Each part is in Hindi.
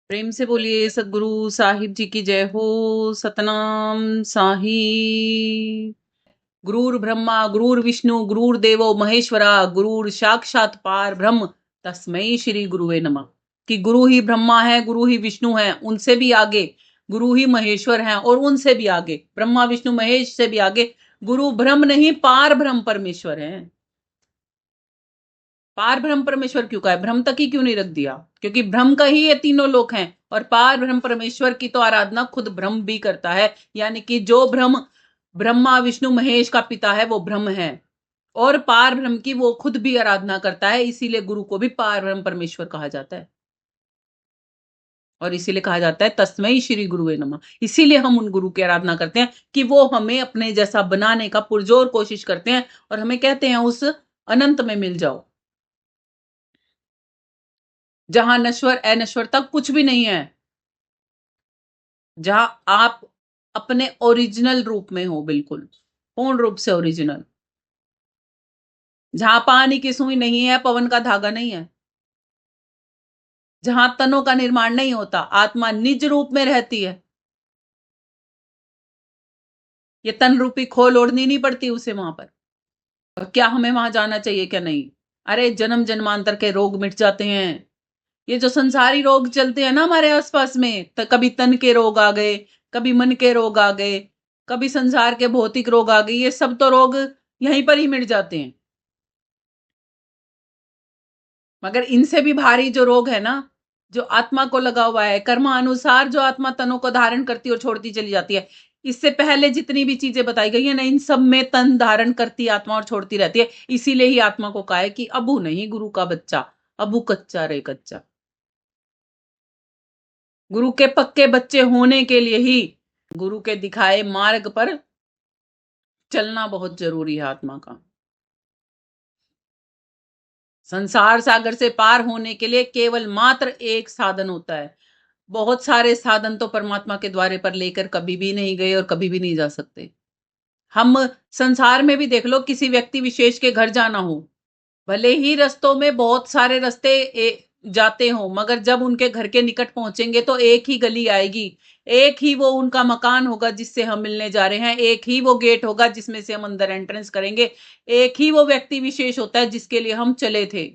प्रेम से बोलिए सदगुरु साहिब जी की जय हो। सतनाम साहिब। गुरुर ब्रह्मा गुरुर विष्णु गुरुर देवो महेश्वरा गुरुर साक्षात पार ब्रह्म तस्मै श्री गुरुवे नमः। कि गुरु ही ब्रह्मा है, गुरु ही विष्णु है, उनसे भी आगे गुरु ही महेश्वर हैं और उनसे भी आगे ब्रह्मा विष्णु महेश से भी आगे गुरु ब्रह्म नहीं पार ब्रह्म परमेश्वर है। पार ब्रह्म परमेश्वर क्यों कहा है? ब्रह्म तक ही क्यों नहीं रख दिया? क्योंकि ब्रह्म का ही ये तीनों लोक हैं और पार ब्रह्म परमेश्वर की तो आराधना खुद ब्रह्म भी करता है। यानी कि जो ब्रह्म ब्रह्मा विष्णु महेश का पिता है वो ब्रह्म है और पार ब्रह्म की वो खुद भी आराधना करता है। इसीलिए गुरु को भी पार ब्रह्म परमेश्वर कहा जाता है और इसीलिए कहा जाता है तस्मै श्री गुरुवे नमः। इसीलिए हम उन गुरु की आराधना करते हैं कि वो हमें अपने जैसा बनाने का पुरजोर कोशिश करते हैं और हमें कहते हैं उस अनंत में मिल जाओ जहां नश्वर अनश्वरता कुछ भी नहीं है, जहां आप अपने ओरिजिनल रूप में हो, बिल्कुल पूर्ण रूप से ओरिजिनल, जहां पानी की सुई नहीं है, पवन का धागा नहीं है, जहां तनों का निर्माण नहीं होता, आत्मा निज रूप में रहती है। ये तन रूपी खोल ओढ़नी नहीं पड़ती उसे वहां पर। और क्या हमें वहां जाना चाहिए क्या? नहीं। अरे जन्म जन्मांतर के रोग मिट जाते हैं। ये जो संसारी रोग चलते हैं ना हमारे आसपास में, तो कभी तन के रोग आ गए, कभी मन के रोग आ गए, कभी संसार के भौतिक रोग आ गए, ये सब तो रोग यहीं पर ही मिट जाते हैं। मगर इनसे भी भारी जो रोग है ना, जो आत्मा को लगा हुआ है, कर्मानुसार जो आत्मा तनों को धारण करती और छोड़ती चली जाती है, इससे पहले जितनी भी चीजें बताई गई है ना, इन सब में तन धारण करती आत्मा और छोड़ती रहती है। इसीलिए ही आत्मा को कहा है कि अबू नहीं गुरु का बच्चा, अबू कच्चा रे कच्चा। गुरु के पक्के बच्चे होने के लिए ही गुरु के दिखाए मार्ग पर चलना बहुत जरूरी है आत्मा का। संसार सागर से पार होने के लिए केवल मात्र एक साधन होता है। बहुत सारे साधन तो परमात्मा के द्वारे पर लेकर कभी भी नहीं गए और कभी भी नहीं जा सकते। हम संसार में भी देख लो, किसी व्यक्ति विशेष के घर जाना हो, भले ही रस्तों में बहुत सारे रास्ते जाते हो, मगर जब उनके घर के निकट पहुंचेंगे तो एक ही गली आएगी, एक ही वो उनका मकान होगा जिससे हम मिलने जा रहे हैं, एक ही वो गेट होगा जिसमें से हम अंदर एंट्रेंस करेंगे, एक ही वो व्यक्ति विशेष होता है जिसके लिए हम चले थे।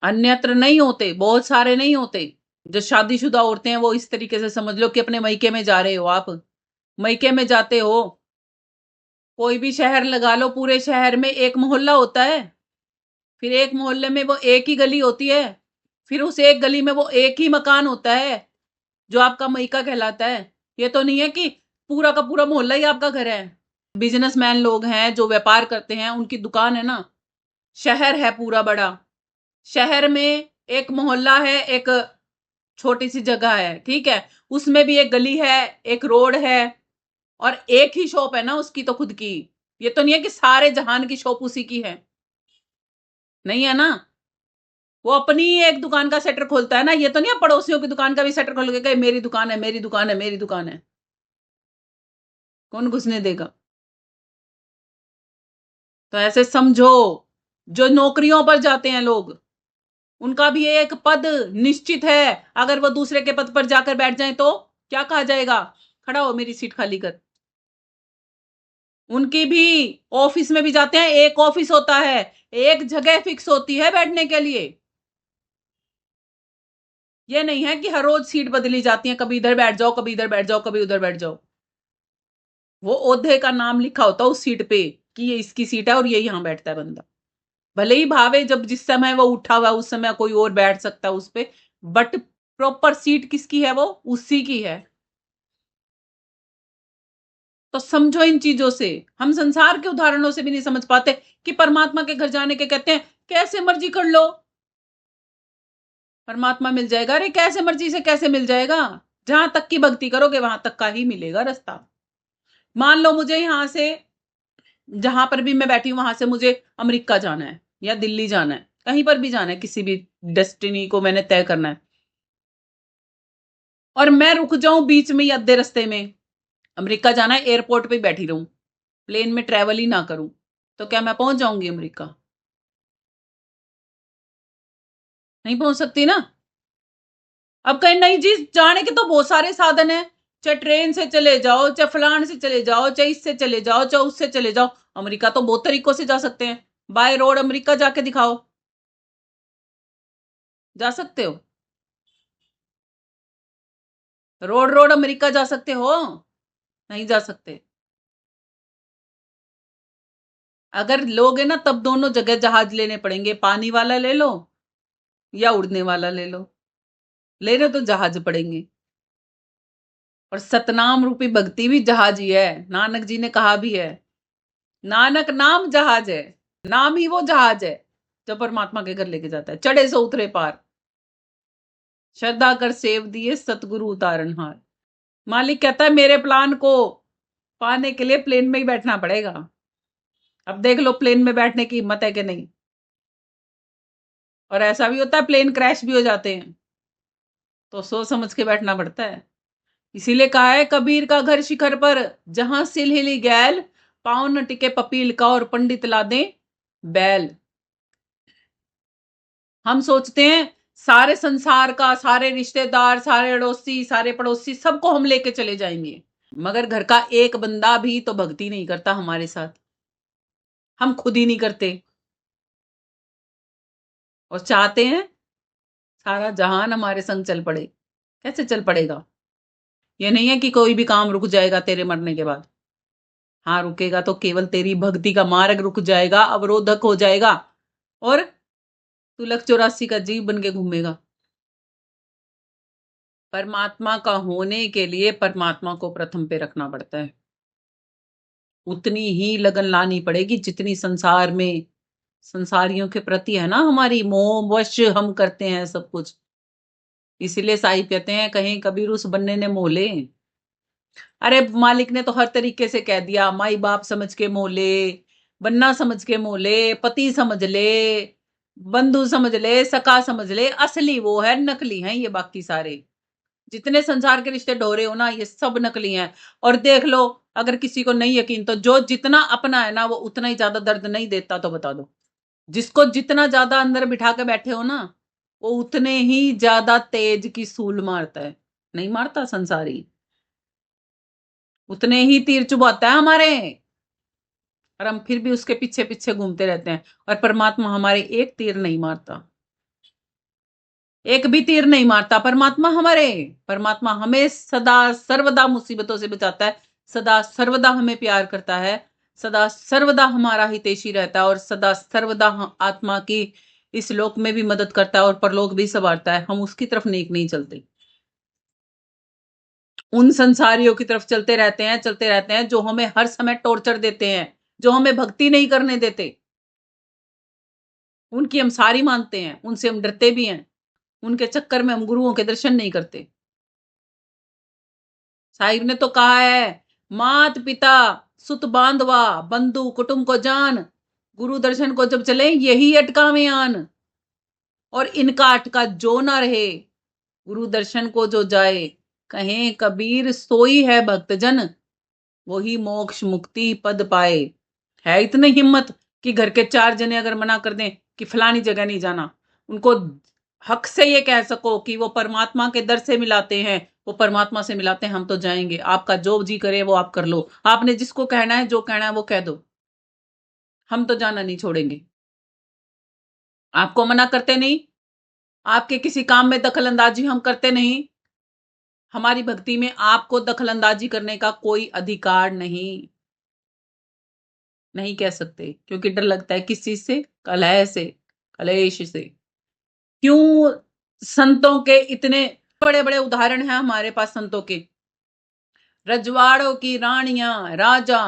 अन्यत्र नहीं होते, बहुत सारे नहीं होते। जो शादीशुदा औरतें हैं वो इस तरीके से समझ लो कि अपने मायके में जा रहे हो, आप मायके में जाते हो, कोई भी शहर लगा लो, पूरे शहर में एक मोहल्ला होता है, फिर एक मोहल्ले में वो एक ही गली होती है, फिर उस एक गली में वो एक ही मकान होता है जो आपका मायका कहलाता है। ये तो नहीं है कि पूरा का पूरा मोहल्ला ही आपका घर है। बिजनेसमैन लोग हैं जो व्यापार करते हैं, उनकी दुकान है ना, शहर है पूरा बड़ा, शहर में एक मोहल्ला है, एक छोटी सी जगह है, ठीक है, उसमें भी एक गली है, एक रोड है और एक ही शॉप है ना उसकी तो खुद की। ये तो नहीं है कि सारे जहान की शॉप उसी की है, नहीं है ना। वो अपनी ही एक दुकान का शटर खोलता है ना, ये तो नहीं है पड़ोसियों की दुकान का भी शटर खोल के कहे मेरी दुकान है, मेरी दुकान है, मेरी दुकान है। कौन घुसने देगा? तो ऐसे समझो, जो नौकरियों पर जाते हैं लोग, उनका भी एक पद निश्चित है। अगर वो दूसरे के पद पर जाकर बैठ जाएं तो क्या कहा जाएगा? खड़ा हो, मेरी सीट खाली कर। उनकी भी ऑफिस में भी जाते हैं, एक ऑफिस होता है, एक जगह फिक्स होती है बैठने के लिए। ये नहीं है कि हर रोज सीट बदली जाती है, कभी इधर बैठ जाओ, कभी इधर बैठ जाओ, कभी उधर बैठ जाओ। वो ओहदे का नाम लिखा होता है उस सीट पे कि ये इसकी सीट है और ये यहां बैठता है बंदा। भले ही भावे जब जिस समय वो उठा हुआ उस समय कोई और बैठ सकता है उस पे, बट प्रॉपर सीट किसकी है? वो उसी की है। तो समझो इन चीजों से। हम संसार के उदाहरणों से भी नहीं समझ पाते कि परमात्मा के घर जाने के कहते हैं कैसे मर्जी कर लो परमात्मा मिल जाएगा। अरे कैसे मर्जी से कैसे मिल जाएगा? जहां तक की भक्ति करोगे वहां तक का ही मिलेगा रास्ता। मान लो मुझे यहां से, जहां पर भी मैं बैठी हूं वहां से मुझे अमेरिका जाना है या दिल्ली जाना है, कहीं पर भी जाना है, किसी भी डेस्टिनी को मैंने तय करना है, और मैं रुक जाऊं बीच में या अद्धे रास्ते में, अमेरिका जाना है, एयरपोर्ट पे बैठी रहूं, प्लेन में ट्रेवल ही ना करूं, तो क्या मैं पहुंच जाऊंगी अमेरिका? नहीं पहुंच सकती ना। अब कहीं नहीं जी, जाने के तो बहुत सारे साधन है, चाहे ट्रेन से चले जाओ, चाहे फलान से चले जाओ, चाहे इससे चले जाओ, चाहे उससे चले जाओ। अमेरिका तो बहुत तरीकों से जा सकते हैं। बाय रोड अमेरिका जाके दिखाओ, जा सकते हो? रोड रोड अमेरिका जा सकते हो? नहीं जा सकते। अगर लोगे ना तब दोनों जगह जहाज लेने पड़ेंगे, पानी वाला ले लो या उड़ने वाला ले लो, लेने तो जहाज पड़ेंगे। और सतनाम रूपी भक्ति भी जहाज ही है, नानक जी ने कहा भी है, नानक नाम जहाज है, नाम ही वो जहाज है जो परमात्मा के घर लेके जाता है, चढ़े सो उतरे पार। श्रद्धा कर सेव दिए सतगुरु उतारनहार। मालिक कहता है मेरे प्लान को पाने के लिए प्लेन में ही बैठना पड़ेगा। अब देख लो प्लेन में बैठने की हिम्मत है कि नहीं। और ऐसा भी होता है प्लेन क्रैश भी हो जाते हैं, तो सोच समझ के बैठना पड़ता है। इसीलिए कहा है कबीर का घर शिखर पर, जहां सिल हिली गैल, पाँव न टिके पपील का और पंडित ला दें बैल। हम सोचते हैं सारे संसार का, सारे रिश्तेदार, सारे अड़ोसी, सारे पड़ोसी, सबको हम लेके चले जाएंगे, मगर घर का एक बंदा भी तो भक्ति नहीं करता हमारे साथ, हम खुद ही नहीं करते। और चाहते हैं सारा जहान हमारे संग चल पड़े। कैसे चल पड़ेगा? ये नहीं है कि कोई भी काम रुक जाएगा तेरे मरने के बाद। हाँ, रुकेगा तो केवल तेरी भक्ति का मार्ग रुक जाएगा, अवरोधक हो जाएगा, और तू लख 84 का जीव बन के घूमेगा। परमात्मा का होने के लिए परमात्मा को प्रथम पे रखना पड़ता है। उतनी ही लगन लानी पड़ेगी जितनी संसार में संसारियों के प्रति है ना हमारी, मोहवश हम करते हैं सब कुछ। इसीलिए साहिब कहते हैं कहीं कबीर उस बन्ने ने मोह ले। अरे मालिक ने तो हर तरीके से कह दिया, माई बाप समझ के मोह ले, बन्ना समझ के मोह ले, पति समझ ले, बंधु समझ ले, सखा समझ ले, असली वो है, नकली है ये बाकी सारे। जितने संसार के रिश्ते ढोरे हो ना, ये सब नकली हैं। और देख लो, अगर किसी को नहीं यकीन तो जो जितना अपना है ना वो उतना ही ज्यादा दर्द नहीं देता, तो बता दो। जिसको जितना ज्यादा अंदर बिठा के बैठे हो ना, वो उतने ही ज्यादा तेज की सूल मारता है। नहीं मारता संसारी, उतने ही तीर चुभाता है हमारे, और हम फिर भी उसके पीछे पीछे घूमते रहते हैं। और परमात्मा हमारे एक तीर नहीं मारता, एक भी तीर नहीं मारता परमात्मा हमारे। परमात्मा हमें सदा सर्वदा मुसीबतों से बचाता है, सदा सर्वदा हमें प्यार करता है, सदा सर्वदा हमारा हितैषी रहता है, और सदा सर्वदा आत्मा की इस लोक में भी मदद करता है और परलोक भी संवारता है। हम उसकी तरफ नेक नहीं चलते, उन संसारियों की तरफ चलते रहते हैं जो हमें हर समय टॉर्चर देते हैं, जो हमें भक्ति नहीं करने देते। उनकी हम सारी मानते हैं, उनसे हम डरते भी हैं, उनके चक्कर में हम गुरुओं के दर्शन नहीं करते। साहिब ने तो कहा है, मात पिता सुत बांधवा बंधु कुटुंब को जान, गुरु दर्शन को जब चले यही अटकावे आन। और इनका अटका जो ना रहे, गुरु दर्शन को जो जाए, कहें कबीर सोई है भक्तजन, वही मोक्ष मुक्ति पद पाए। है इतनी हिम्मत कि घर के 4 जने अगर मना कर दें कि फलानी जगह नहीं जाना, उनको हक से ये कह सको कि वो परमात्मा के दर से मिलाते हैं, वो परमात्मा से मिलाते हैं, हम तो जाएंगे, आपका जो जी करे वो आप कर लो, आपने जिसको कहना है जो कहना है वो कह दो, हम तो जाना नहीं छोड़ेंगे। आपको मना करते नहीं, आपके किसी काम में दखल अंदाजी हम करते नहीं, हमारी भक्ति में आपको दखल अंदाजी करने का कोई अधिकार नहीं, नहीं कह सकते, क्योंकि डर लगता है किस चीज से? कलह से, कलेश से। क्यों? संतों के इतने बड़े बड़े उदाहरण हैं हमारे पास संतों के, रजवाड़ों की रानियां, राजा,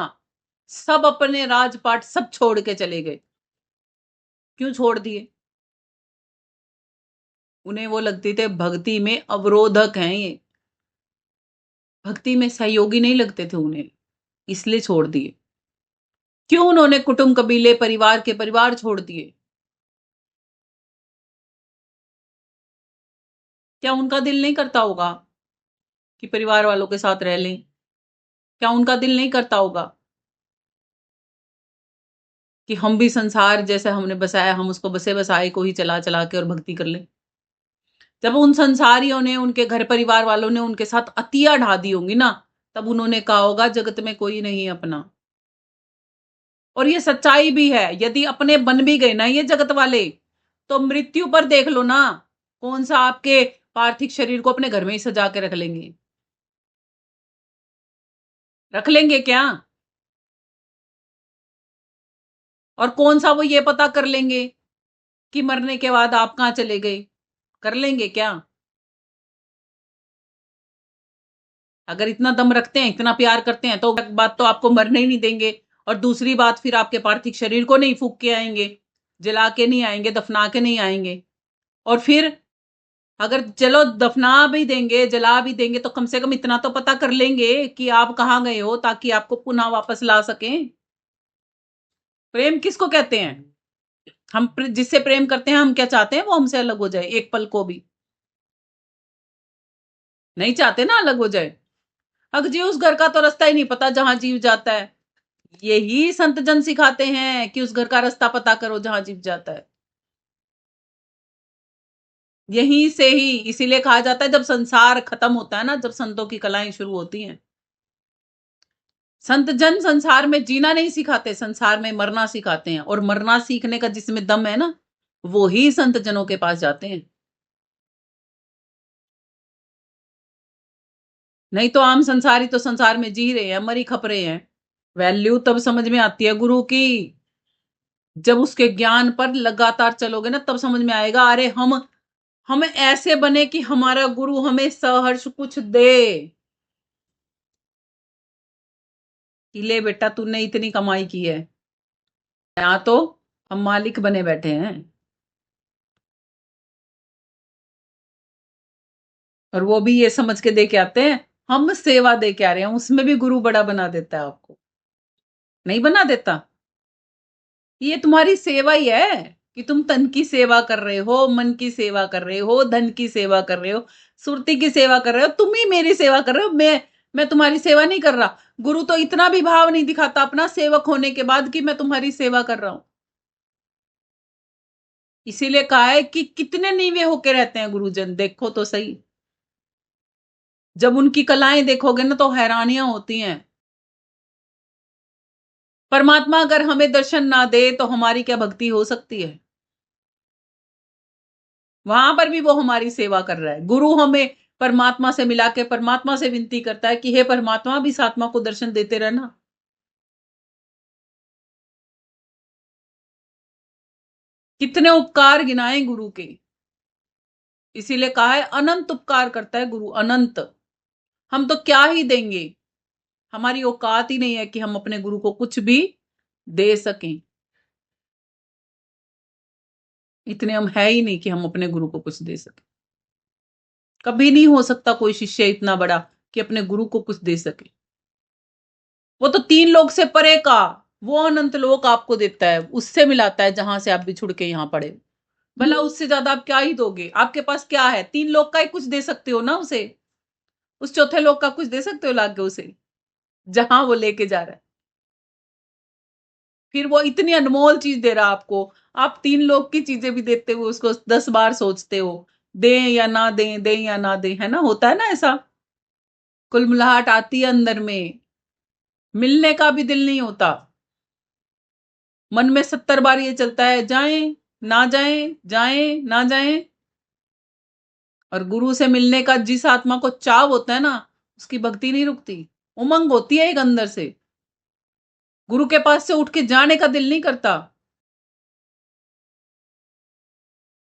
सब अपने राजपाट सब छोड़ के चले गए। क्यों छोड़ दिए? उन्हें वो लगते थे भक्ति में अवरोधक हैं ये, भक्ति में सहयोगी नहीं लगते थे उन्हें, इसलिए छोड़ दिए। क्यों उन्होंने कुटुंब कबीले परिवार के परिवार छोड़ दिए? क्या उनका दिल नहीं करता होगा कि परिवार वालों के साथ रह लें? क्या उनका दिल नहीं करता होगा कि हम भी संसार जैसे हमने बसाया, हम उसको बसे बसाए को ही चला चला के और भक्ति कर लें? जब उन संसारियों ने, उनके घर परिवार वालों ने उनके साथ अतिया ढा दी होंगी ना, तब उन्होंने कहा होगा जगत में कोई नहीं अपना। और ये सच्चाई भी है। यदि अपने बन भी गए ना ये जगत वाले, तो मृत्यु पर देख लो ना, कौन सा आपके पार्थिव शरीर को अपने घर में ही सजा के रख लेंगे? रख लेंगे क्या? और कौन सा वो ये पता कर लेंगे कि मरने के बाद आप कहां चले गए? कर लेंगे क्या? अगर इतना दम रखते हैं, इतना प्यार करते हैं, तो एक बात तो आपको मरने ही नहीं देंगे, और दूसरी बात फिर आपके पार्थिव शरीर को नहीं फूंक के आएंगे, जला के नहीं आएंगे, दफना के नहीं आएंगे। और फिर अगर चलो दफना भी देंगे, जला भी देंगे, तो कम से कम इतना तो पता कर लेंगे कि आप कहाँ गए हो, ताकि आपको पुनः वापस ला सकें। प्रेम किसको कहते हैं? जिससे प्रेम करते हैं, हम क्या चाहते हैं वो हमसे अलग हो जाए एक पल को भी? नहीं चाहते ना अलग हो जाए। अगर जी उस घर का तो रास्ता ही नहीं पता जहां जीव जाता है। यही संत जन सिखाते हैं कि उस घर का रास्ता पता करो जहां जीव जाता है। यहीं से ही इसीलिए कहा जाता है, जब संसार खत्म होता है ना, जब संतों की कलाएं शुरू होती हैं। संत जन संसार में जीना नहीं सिखाते, संसार में मरना सिखाते हैं। और मरना सीखने का जिसमें दम है ना, वो ही संत जनों के पास जाते हैं। नहीं तो आम संसारी तो संसार में जी रहे हैं, मरी खप रहे हैं। वैल्यू तब समझ में आती है गुरु की, जब उसके ज्ञान पर लगातार चलोगे ना, तब समझ में आएगा, अरे हम ऐसे बने कि हमारा गुरु हमें सहर्ष कुछ दे कि ले बेटा तूने इतनी कमाई की है। यहाँ तो हम मालिक बने बैठे हैं, और वो भी ये समझ के दे के आते हैं हम सेवा दे के आ रहे हैं। उसमें भी गुरु बड़ा बना देता है आपको। नहीं बना देता। ये तुम्हारी सेवा ही है कि तुम तन की सेवा कर रहे हो, मन की सेवा कर रहे हो, धन की सेवा कर रहे हो, सुरती की सेवा कर रहे हो। तुम ही मेरी सेवा कर रहे हो, मैं तुम्हारी सेवा नहीं कर रहा। गुरु तो इतना भी भाव नहीं दिखाता अपना सेवक होने के बाद कि मैं तुम्हारी सेवा कर रहा हूं। इसीलिए कहा है कि कितने नीवे होके रहते हैं गुरुजन, देखो तो सही। जब उनकी कलाएं देखोगे ना, तो हैरानियां होती हैं। परमात्मा अगर हमें दर्शन ना दे तो हमारी क्या भक्ति हो सकती है? वहां पर भी वो हमारी सेवा कर रहा है। गुरु हमें परमात्मा से मिला के परमात्मा से विनती करता है कि हे परमात्मा, भी इस आत्मा को दर्शन देते रहना। कितने उपकार गिनाए गुरु के। इसीलिए कहा है अनंत उपकार करता है गुरु, अनंत। हम तो क्या ही देंगे, हमारी औकात ही नहीं है कि हम अपने गुरु को कुछ भी दे सकें। इतने हम है ही नहीं कि हम अपने गुरु को कुछ दे सकें। कभी नहीं हो सकता कोई शिष्य इतना बड़ा कि अपने गुरु को कुछ दे सके। वो तो 3 लोक से परे का, वो अनंत लोक आपको देता है, उससे मिलाता है जहां से आप बिछुड़ के यहां पड़े। भला उससे ज्यादा आप क्या ही दोगे? आपके पास क्या है? 3 लोक का ही कुछ दे सकते हो ना उसे। उस चौथे लोक का कुछ दे सकते हो लाके उसे, जहां वो लेके जा रहा है। फिर वो इतनी अनमोल चीज दे रहा है आपको, आप 3 लोक की चीजें भी देते हुए उसको 10 बार सोचते हो, दें या ना दें, दें या ना दें, है ना? होता है ना ऐसा। कुलमुलाहट आती है अंदर में, मिलने का भी दिल नहीं होता। मन में 70 बार ये चलता है, जाएं ना जाएं, जाएं ना जाएं। और गुरु से मिलने का जिस आत्मा को चाव होता है ना, उसकी भक्ति नहीं रुकती। उमंग होती है एक अंदर से, गुरु के पास से उठ के जाने का दिल नहीं करता।